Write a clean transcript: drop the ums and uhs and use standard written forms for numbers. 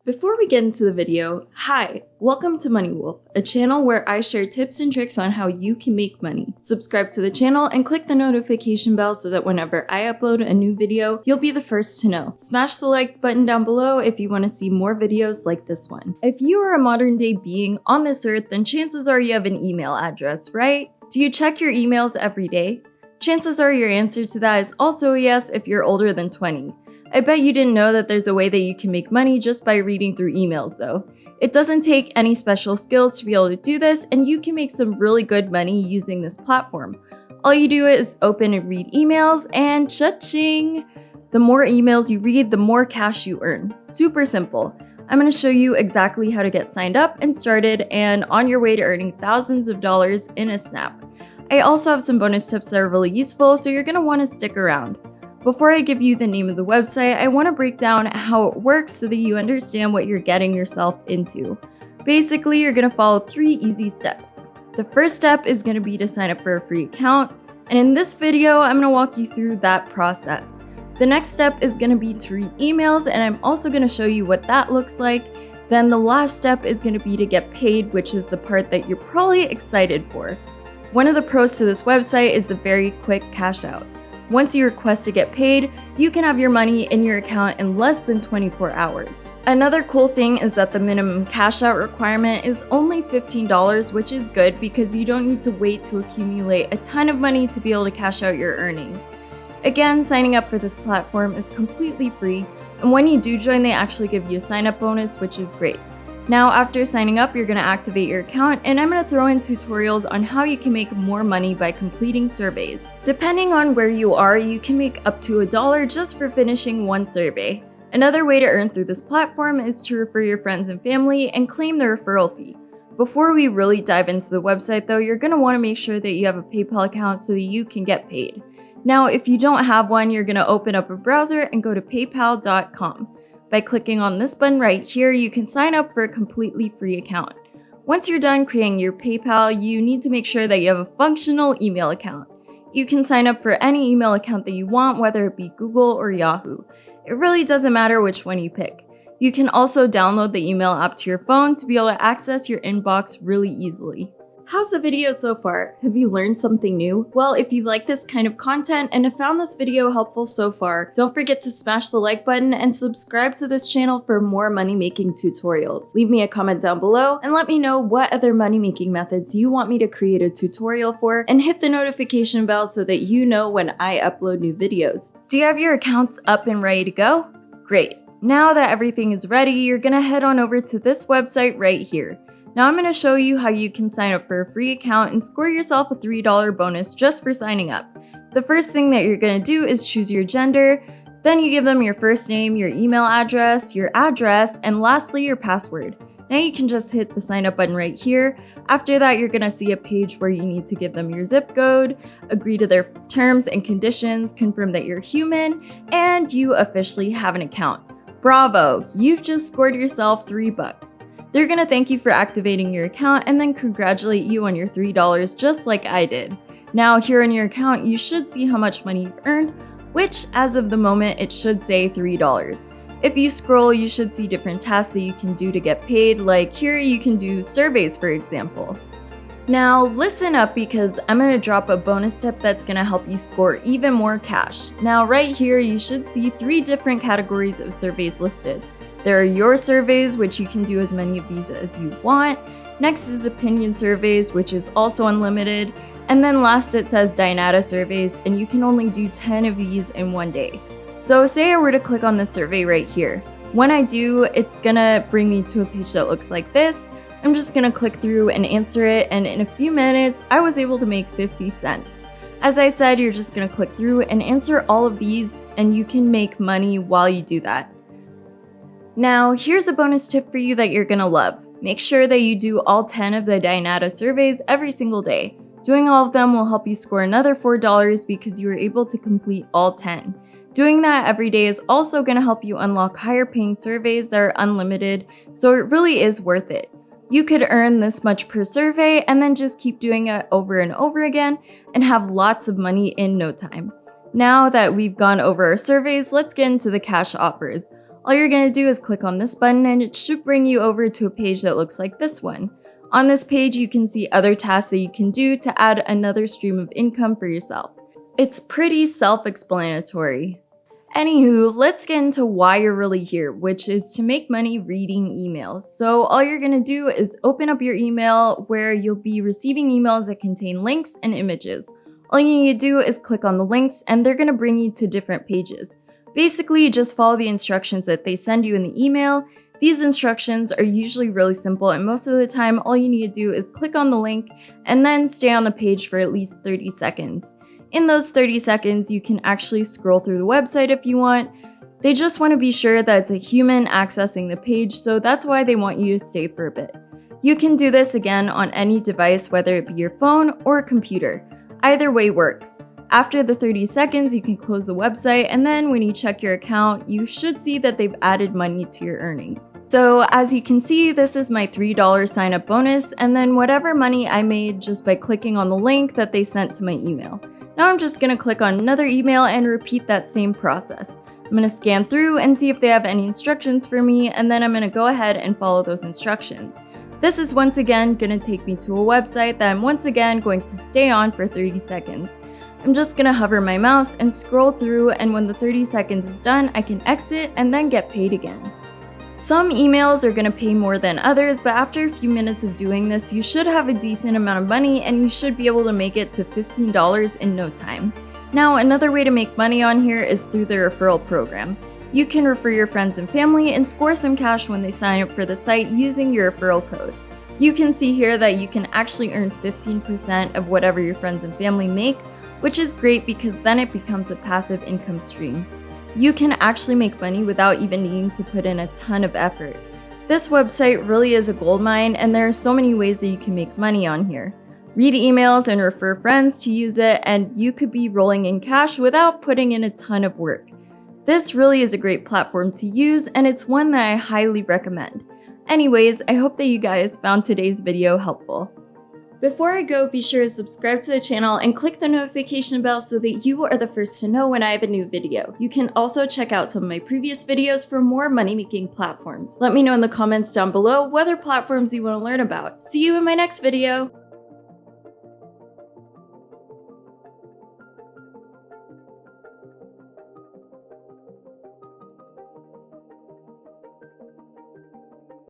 Before we get into the video, hi, welcome to Money Wolf, a channel where I share tips and tricks on how you can make money. Subscribe to the channel and click the notification bell so that whenever I upload a new video, you'll be the first to know. Smash the like button down below if you want to see more videos like this one. If you are a modern day being on this earth, then chances are you have an email address, right? Do you check your emails every day? Chances are your answer to that is also a yes if you're older than 20. I bet you didn't know that there's a way that you can make money just by reading through emails though. It doesn't take any special skills to be able to do this, and you can make some really good money using this platform. All you do is open and read emails and cha-ching! The more emails you read, the more cash you earn. Super simple. I'm going to show you exactly how to get signed up and started and on your way to earning thousands of dollars in a snap. I also have some bonus tips that are really useful, so you're going to want to stick around. Before I give you the name of the website, I want to break down how it works so that you understand what you're getting yourself into. Basically, you're going to follow 3 easy steps. The first step is going to be to sign up for a free account, and in this video, I'm going to walk you through that process. The next step is going to be to read emails, and I'm also going to show you what that looks like. Then the last step is going to be to get paid, which is the part that you're probably excited for. One of the pros to this website is the very quick cash out. Once you request to get paid, you can have your money in your account in less than 24 hours. Another cool thing is that the minimum cash out requirement is only $15, which is good because you don't need to wait to accumulate a ton of money to be able to cash out your earnings. Again, signing up for this platform is completely free, and when you do join, they actually give you a sign-up bonus, which is great. Now, after signing up, you're going to activate your account, and I'm going to throw in tutorials on how you can make more money by completing surveys. Depending on where you are, you can make up to $1 just for finishing one survey. Another way to earn through this platform is to refer your friends and family and claim the referral fee. Before we really dive into the website though, you're going to want to make sure that you have a PayPal account so that you can get paid. Now, if you don't have one, you're going to open up a browser and go to paypal.com. By clicking on this button right here, you can sign up for a completely free account. Once you're done creating your PayPal, you need to make sure that you have a functional email account. You can sign up for any email account that you want, whether it be Google or Yahoo. It really doesn't matter which one you pick. You can also download the email app to your phone to be able to access your inbox really easily. How's the video so far? Have you learned something new? Well, if you like this kind of content and have found this video helpful so far, don't forget to smash the like button and subscribe to this channel for more money-making tutorials. Leave me a comment down below and let me know what other money-making methods you want me to create a tutorial for, and hit the notification bell so that you know when I upload new videos. Do you have your accounts up and ready to go? Great. Now that everything is ready, you're gonna head on over to this website right here. Now I'm going to show you how you can sign up for a free account and score yourself a $3 bonus just for signing up. The first thing that you're going to do is choose your gender, then you give them your first name, your email address, and lastly your password. Now you can just hit the sign up button right here. After that, you're going to see a page where you need to give them your zip code, agree to their terms and conditions, confirm that you're human, and you officially have an account. Bravo! You've just scored yourself $3. They're gonna thank you for activating your account and then congratulate you on your $3 just like I did. Now here in your account, you should see how much money you've earned, which as of the moment, it should say $3. If you scroll, you should see different tasks that you can do to get paid, like here you can do surveys, for example. Now listen up because I'm gonna drop a bonus tip that's gonna help you score even more cash. Now right here, you should see 3 different categories of surveys listed. There are your surveys, which you can do as many of these as you want. Next is opinion surveys, which is also unlimited. And then last it says Dynata surveys, and you can only do 10 of these in one day. So say I were to click on the survey right here. When I do, it's gonna bring me to a page that looks like this. I'm just gonna click through and answer it, and in a few minutes, I was able to make 50 cents. As I said, you're just gonna click through and answer all of these, and you can make money while you do that. Now, here's a bonus tip for you that you're gonna love. Make sure that you do all 10 of the Dynata surveys every single day. Doing all of them will help you score another $4 because you were able to complete all 10. Doing that every day is also gonna help you unlock higher paying surveys that are unlimited, so it really is worth it. You could earn this much per survey and then just keep doing it over and over again and have lots of money in no time. Now that we've gone over our surveys, let's get into the cash offers. All you're going to do is click on this button and it should bring you over to a page that looks like this one. On this page, you can see other tasks that you can do to add another stream of income for yourself. It's pretty self-explanatory. Anywho, let's get into why you're really here, which is to make money reading emails. So all you're gonna do is open up your email where you'll be receiving emails that contain links and images. All you need to do is click on the links and they're gonna bring you to different pages. Basically, just follow the instructions that they send you in the email. These instructions are usually really simple, and most of the time, all you need to do is click on the link and then stay on the page for at least 30 seconds. In those 30 seconds, you can actually scroll through the website if you want. They just want to be sure that it's a human accessing the page, so that's why they want you to stay for a bit. You can do this again on any device, whether it be your phone or a computer. Either way works. After the 30 seconds, you can close the website, and then when you check your account, you should see that they've added money to your earnings. So as you can see, this is my $3 sign up bonus, and then whatever money I made just by clicking on the link that they sent to my email. Now I'm just gonna click on another email and repeat that same process. I'm gonna scan through and see if they have any instructions for me, and then I'm gonna go ahead and follow those instructions. This is once again gonna take me to a website that I'm once again going to stay on for 30 seconds. I'm just gonna hover my mouse and scroll through, and when the 30 seconds is done, I can exit and then get paid again. Some emails are gonna pay more than others, but after a few minutes of doing this, you should have a decent amount of money and you should be able to make it to $15 in no time. Now, another way to make money on here is through the referral program. You can refer your friends and family and score some cash when they sign up for the site using your referral code. You can see here that you can actually earn 15% of whatever your friends and family make, which is great because then it becomes a passive income stream. You can actually make money without even needing to put in a ton of effort. This website really is a goldmine, and there are so many ways that you can make money on here. Read emails and refer friends to use it, and you could be rolling in cash without putting in a ton of work. This really is a great platform to use, and it's one that I highly recommend. Anyways, I hope that you guys found today's video helpful. Before I go, be sure to subscribe to the channel and click the notification bell so that you are the first to know when I have a new video. You can also check out some of my previous videos for more money-making platforms. Let me know in the comments down below what other platforms you want to learn about. See you in my next video!